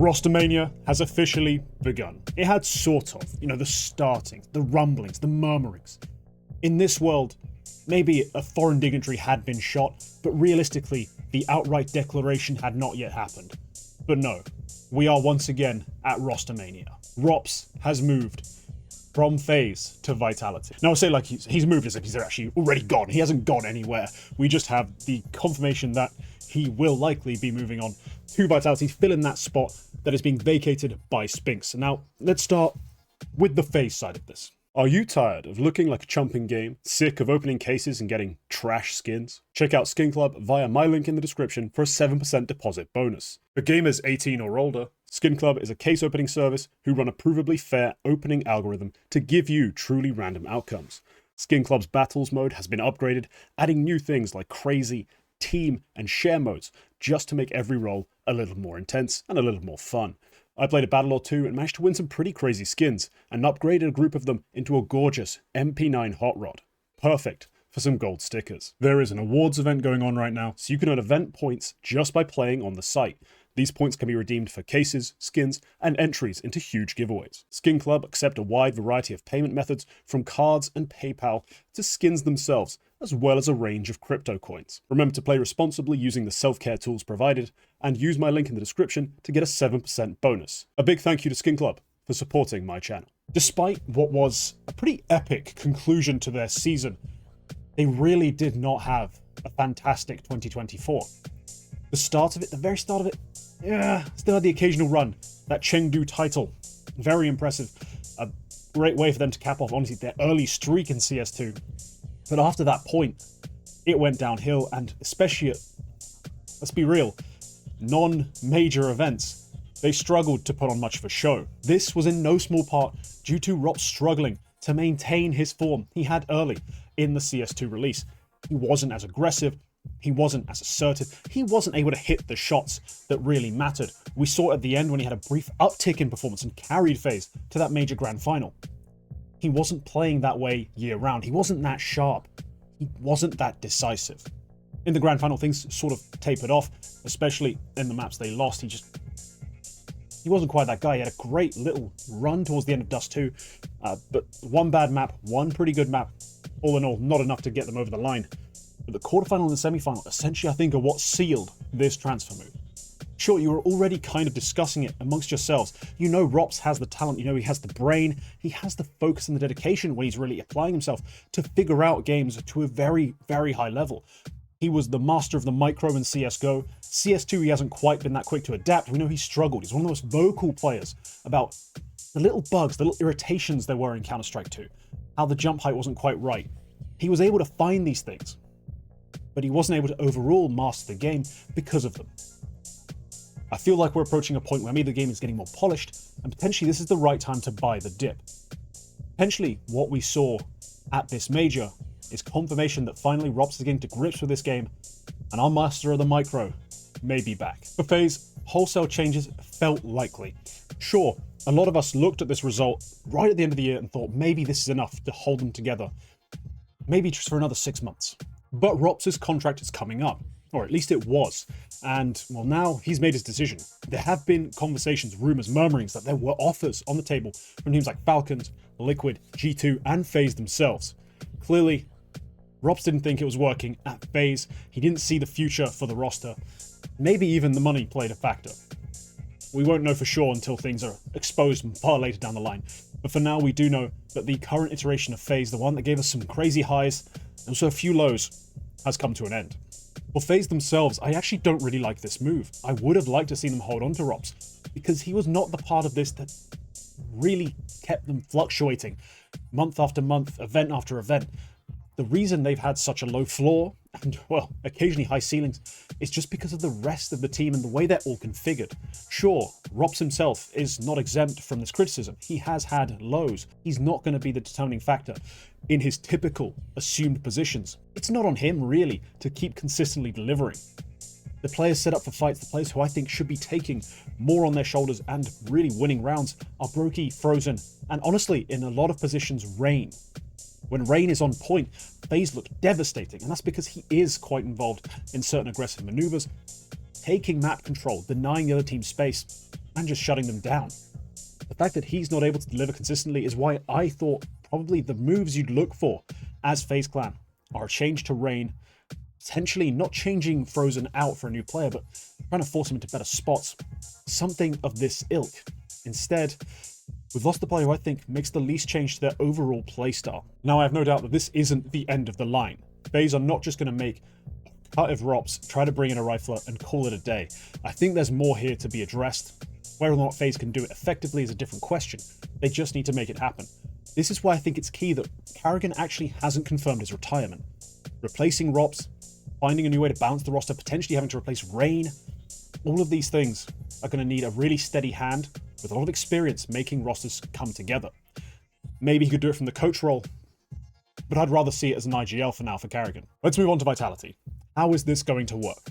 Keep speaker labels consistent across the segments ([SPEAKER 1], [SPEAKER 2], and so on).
[SPEAKER 1] Rostermania has officially begun. It had sort of, the startings, the rumblings, the murmurings. In this world, maybe a foreign dignitary had been shot, but realistically, the outright declaration had not yet happened. But no, we are once again at Rostermania. ropz has moved from FaZe to Vitality. Now I say like he's moved as if he's actually already gone. He hasn't gone anywhere. We just have the confirmation that he will likely be moving on to Vitality, filling that spot that is being vacated by Spinks. Now let's start with the FaZe side of this. Are you tired of looking like a chump in game? Sick of opening cases and getting trash skins? Check out Skin Club via my link in the description for a 7% deposit bonus. For gamers 18 or older, Skin Club is a case opening service who run a provably fair opening algorithm to give you truly random outcomes. Skin Club's battles mode has been upgraded, adding new things like crazy, team, and share modes just to make every roll a little more intense and a little more fun. I played a battle or two and managed to win some pretty crazy skins and upgraded a group of them into a gorgeous MP9 hot rod. Perfect for some gold stickers. There is an awards event going on right now, so you can earn event points just by playing on the site. These points can be redeemed for cases, skins, and entries into huge giveaways. Skin Club accept a wide variety of payment methods from cards and PayPal to skins themselves, as well as a range of crypto coins. Remember to play responsibly using the self-care tools provided, and use my link in the description to get a 7% bonus. A big thank you to Skin Club for supporting my channel. Despite what was a pretty epic conclusion to their season, they really did not have a fantastic 2024. The start of it, the very start of it, still had the occasional run. That Chengdu title, very impressive. A great way for them to cap off, honestly, their early streak in CS2. But after that point, it went downhill, and especially at, let's be real, non-major events, they struggled to put on much of a show. This was in no small part due to ropz struggling to maintain his form he had early in the CS2 release. He wasn't as aggressive, he wasn't as assertive, he wasn't able to hit the shots that really mattered. We saw at the end when he had a brief uptick in performance and carried FaZe to that major grand final. He wasn't playing that way year round. He wasn't that sharp. He wasn't that decisive. In the grand final, things sort of tapered off, especially in the maps they lost. He wasn't quite that guy. He had a great little run towards the end of Dust 2, but one bad map, one pretty good map. All in all, not enough to get them over the line. But the quarterfinal and the semi-final, essentially, I think, are what sealed this transfer move. Sure, you were already kind of discussing it amongst yourselves. You know ropz has the talent, you know he has the brain, he has the focus and the dedication when he's really applying himself to figure out games to a very, very high level. He was the master of the micro in CSGO. CS2, he hasn't quite been that quick to adapt. We know he struggled. He's one of the most vocal players about the little bugs, the little irritations there were in Counter-Strike 2. How the jump height wasn't quite right. He was able to find these things, but he wasn't able to overall master the game because of them. I feel like we're approaching a point where maybe the game is getting more polished, and potentially this is the right time to buy the dip. Potentially what we saw at this major is confirmation that finally ropz is getting to grips with this game, and our master of the micro may be back. For FaZe, wholesale changes felt likely. Sure, a lot of us looked at this result right at the end of the year and thought maybe this is enough to hold them together, maybe just for another 6 months. But ropz's contract is coming up, or at least it was, and well, now he's made his decision. There have been conversations, rumors, murmurings that there were offers on the table from teams like Falcons, Liquid, G2, and FaZe themselves. Clearly, ropz didn't think it was working at FaZe. He didn't see the future for the roster. Maybe even the money played a factor. We won't know for sure until things are exposed far later down the line. But for now, we do know that the current iteration of FaZe, the one that gave us some crazy highs and also a few lows, has come to an end. For FaZe themselves, I actually don't really like this move. I would have liked to see them hold on to ropz, because he was not the part of this that really kept them fluctuating month after month, event after event. The reason they've had such a low floor and, well, occasionally high ceilings is just because of the rest of the team and the way they're all configured. Sure, ropz himself is not exempt from this criticism. He has had lows. He's not going to be the determining factor in his typical assumed positions. It's not on him, really, to keep consistently delivering. The players set up for fights, the players who I think should be taking more on their shoulders and really winning rounds are Brokey, Frozen, and honestly, in a lot of positions, Rain. When Rain is on point, FaZe look devastating, and that's because he is quite involved in certain aggressive maneuvers, taking map control, denying the other team space, and just shutting them down. The fact that he's not able to deliver consistently is why I thought probably the moves you'd look for as FaZe Clan are a change to Rain, potentially not changing Frozen out for a new player, but trying to force him into better spots. Something of this ilk. Instead, we've lost the player who I think makes the least change to their overall playstyle. Now, I have no doubt that this isn't the end of the line. FaZe are not just going to make a cut of ropz, try to bring in a rifler, and call it a day. I think there's more here to be addressed. Whether or not FaZe can do it effectively is a different question. They just need to make it happen. This is why I think it's key that karrigan actually hasn't confirmed his retirement. Replacing ropz, finding a new way to balance the roster, potentially having to replace Rain, all of these things are going to need a really steady hand with a lot of experience making rosters come together. Maybe he could do it from the coach role, but I'd rather see it as an IGL for now for karrigan. Let's move on to Vitality. How is this going to work?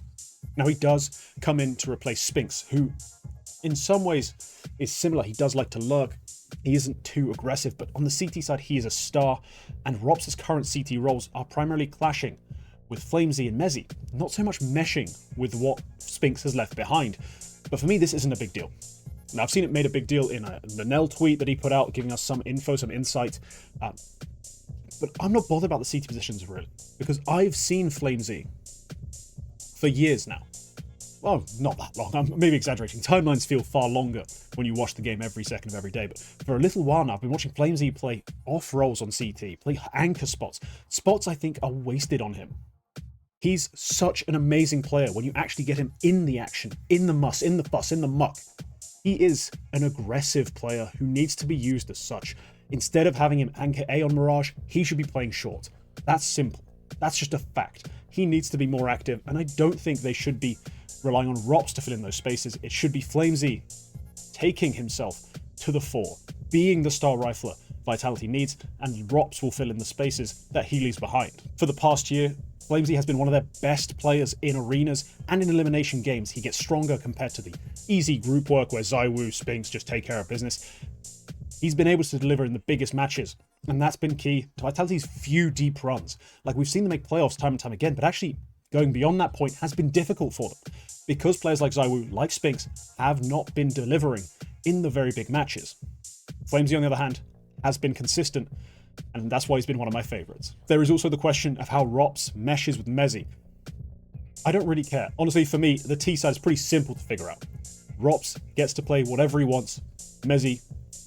[SPEAKER 1] Now, he does come in to replace Spinks, who in some ways is similar. He does like to lurk. He isn't too aggressive, but on the CT side, he is a star, and ropz's current CT roles are primarily clashing with flameZ and mezii, not so much meshing with what Spinks has left behind. But for me, this isn't a big deal. Now, I've seen it made a big deal in the Nell tweet that he put out, giving us some info, some insight. But I'm not bothered about the CT positions, really, because I've seen flameZ for years now. Well, not that long. I'm maybe exaggerating. Timelines feel far longer when you watch the game every second of every day. But for a little while now, I've been watching flameZ play off roles on CT, play anchor spots. Spots I think are wasted on him. He's such an amazing player when you actually get him in the action, in the muss, in the fuss, in the muck. He is an aggressive player who needs to be used as such. Instead of having him anchor A on Mirage, he should be playing short. That's simple. That's just a fact. He needs to be more active, and I don't think they should be relying on ropz to fill in those spaces. It should be flameZ taking himself to the fore, being the star rifler Vitality needs, and ropz will fill in the spaces that he leaves behind. For the past year, flameZ has been one of their best players in arenas and in elimination games. He gets stronger compared to the easy group work where ZywOo, Spinks just take care of business. He's been able to deliver in the biggest matches, and that's been key to Vitality's few deep runs. Like, we've seen them make playoffs time and time again, but actually going beyond that point has been difficult for them because players like ZywOo, like Spinks, have not been delivering in the very big matches. flameZ, on the other hand, has been consistent, and that's why he's been one of my favorites. There is also the question of how ropz meshes with mezii. I don't really care. Honestly, for me, the T side is pretty simple to figure out. ropz gets to play whatever he wants. mezii,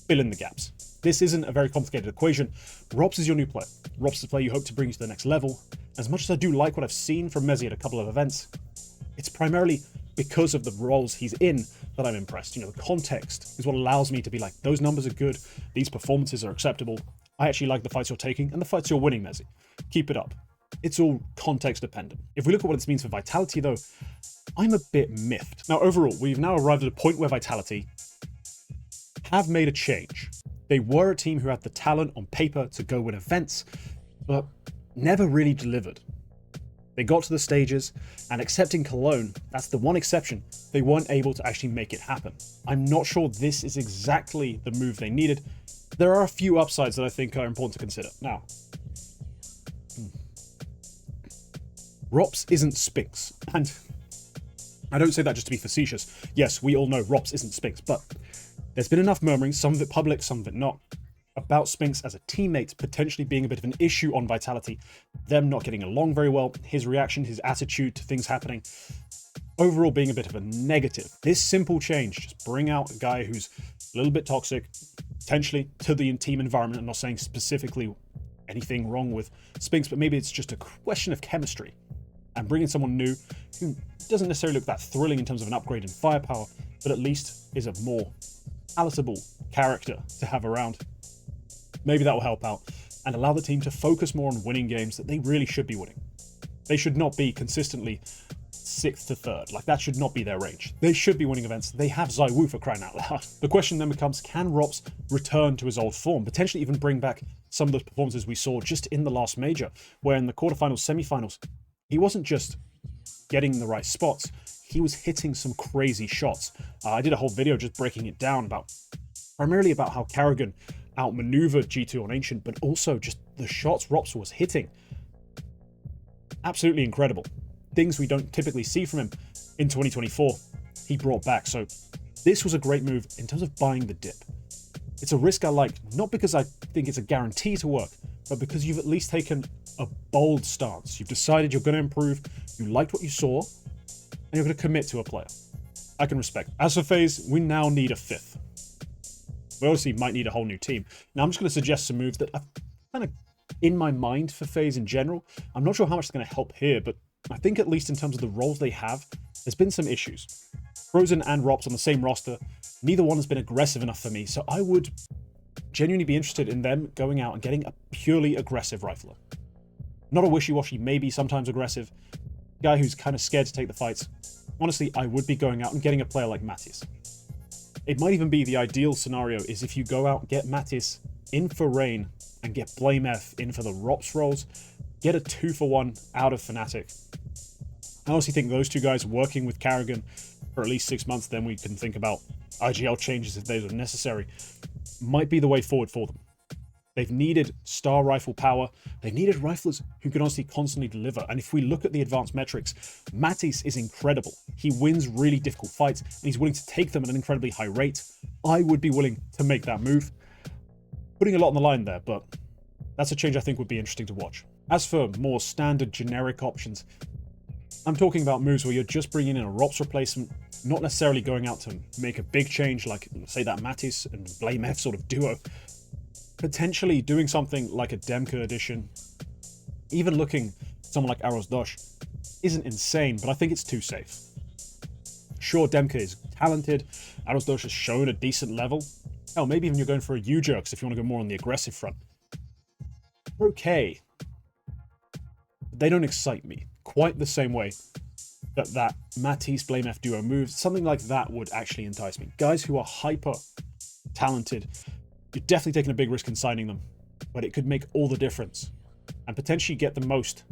[SPEAKER 1] fill in the gaps. This isn't a very complicated equation. ropz is your new player. ropz is the player you hope to bring you to the next level. As much as I do like what I've seen from mezii at a couple of events, it's primarily because of the roles he's in that I'm impressed. You know, the context is what allows me to be like, those numbers are good, these performances are acceptable. I actually like the fights you're taking and the fights you're winning, mezii. Keep it up. It's all context dependent. If we look at what this means for Vitality, though, I'm a bit miffed. Now, overall, we've now arrived at a point where Vitality have made a change. They were a team who had the talent on paper to go win events, but never really delivered. They got to the stages, and excepting Cologne, that's the one exception, they weren't able to actually make it happen. I'm not sure this is exactly the move they needed. There are a few upsides that I think are important to consider. Now, ropz isn't Spinks, and I don't say that just to be facetious. Yes, we all know ropz isn't Spinks, but there's been enough murmuring, some of it public, some of it not, about Spinks as a teammate potentially being a bit of an issue on Vitality, them not getting along very well, his reaction, his attitude to things happening, overall being a bit of a negative. This simple change, just bring out a guy who's a little bit toxic, potentially to the team environment. I'm not saying specifically anything wrong with Spinks, but maybe it's just a question of chemistry. And bringing someone new who doesn't necessarily look that thrilling in terms of an upgrade in firepower, but at least is a more palatable character to have around. Maybe that will help out and allow the team to focus more on winning games that they really should be winning. They should not be consistently 6th to 3rd. Like, that should not be their range. They should be winning events. They have ZywOo, for crying out loud. The question then becomes, can ropz return to his old form? Potentially even bring back some of those performances we saw just in the last major, where in the quarterfinals, semifinals, he wasn't just getting the right spots, he was hitting some crazy shots. I did a whole video just breaking it down primarily about how karrigan outmaneuvered G2 on Ancient, but also just the shots ropz was hitting. Absolutely incredible. Things we don't typically see from him in 2024, he brought back. So This was a great move in terms of buying the dip. It's a risk I like, not because I think it's a guarantee to work, but because you've at least taken a bold stance. You've decided you're going to improve, you liked what you saw, and you're going to commit to a player. I can respect. As for FaZe, we now need a fifth. We obviously might need a whole new team. Now I'm just going to suggest some moves that I've kind of in my mind for FaZe in general. I'm not sure how much it's going to help here, but I think at least in terms of the roles they have, there's been some issues. Frozen and ropz on the same roster, neither one has been aggressive enough for me, so I would genuinely be interested in them going out and getting a purely aggressive rifler. Not a wishy-washy, maybe sometimes aggressive, guy who's kind of scared to take the fights. Honestly, I would be going out and getting a player like Mattis. It might even be the ideal scenario is if you go out and get Mattis in for Rain and get blameF in for the ropz roles, get a 2-for-1 out of Fnatic. I honestly think those two guys working with Karrigan for at least 6 months, then we can think about IGL changes if those are necessary, might be the way forward for them. They've needed star rifle power. They've needed riflers who can honestly constantly deliver. And if we look at the advanced metrics, Mattis is incredible. He wins really difficult fights, and he's willing to take them at an incredibly high rate. I would be willing to make that move. Putting a lot on the line there, but that's a change I think would be interesting to watch. As for more standard generic options, I'm talking about moves where you're just bringing in a ropz replacement, not necessarily going out to make a big change like, say, that Mattis and blameF sort of duo. Potentially doing something like a Demka edition, even looking at someone like Arozdosh, isn't insane, but I think it's too safe. Sure, Demka is talented, Arozdosh has shown a decent level. Hell, maybe even you're going for a U-Jerks if you want to go more on the aggressive front. They're okay. But they don't excite me quite the same way that Mattis blameF duo moves. Something like that would actually entice me. Guys who are hyper talented, you're definitely taking a big risk in signing them, but it could make all the difference and potentially get the most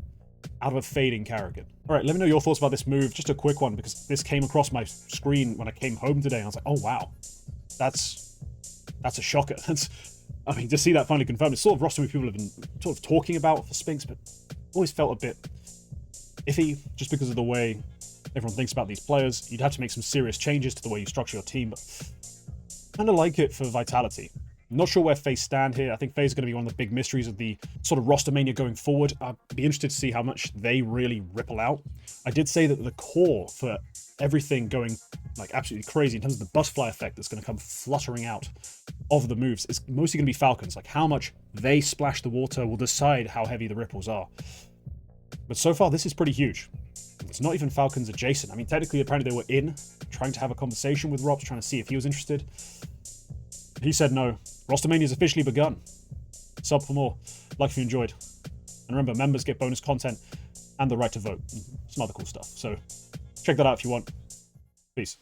[SPEAKER 1] out of a fading Karrigan. All right, let me know your thoughts about this move. Just a quick one, because this came across my screen when I came home today, and I was like, oh wow, that's a shocker. I mean, to see that finally confirmed, it's sort of roster people have been sort of talking about for Spinks, but always felt a bit iffy just because of the way everyone thinks about these players. You'd have to make some serious changes to the way you structure your team, but kind of like it for Vitality. Not sure where FaZe stand here. I think FaZe is going to be one of the big mysteries of the sort of Rostermania going forward. I'd be interested to see how much they really ripple out. I did say that the core for everything going like absolutely crazy in terms of the butterfly effect that's going to come fluttering out of the moves is mostly going to be Falcons. Like how much they splash the water will decide how heavy the ripples are. But so far, this is pretty huge. It's not even Falcons adjacent. I mean, technically, apparently they were in, trying to have a conversation with ropz, trying to see if he was interested. He said no. Rostermania has officially begun. Sub for more. Like if you enjoyed. And remember, members get bonus content and the right to vote. And some other cool stuff. So check that out if you want. Peace.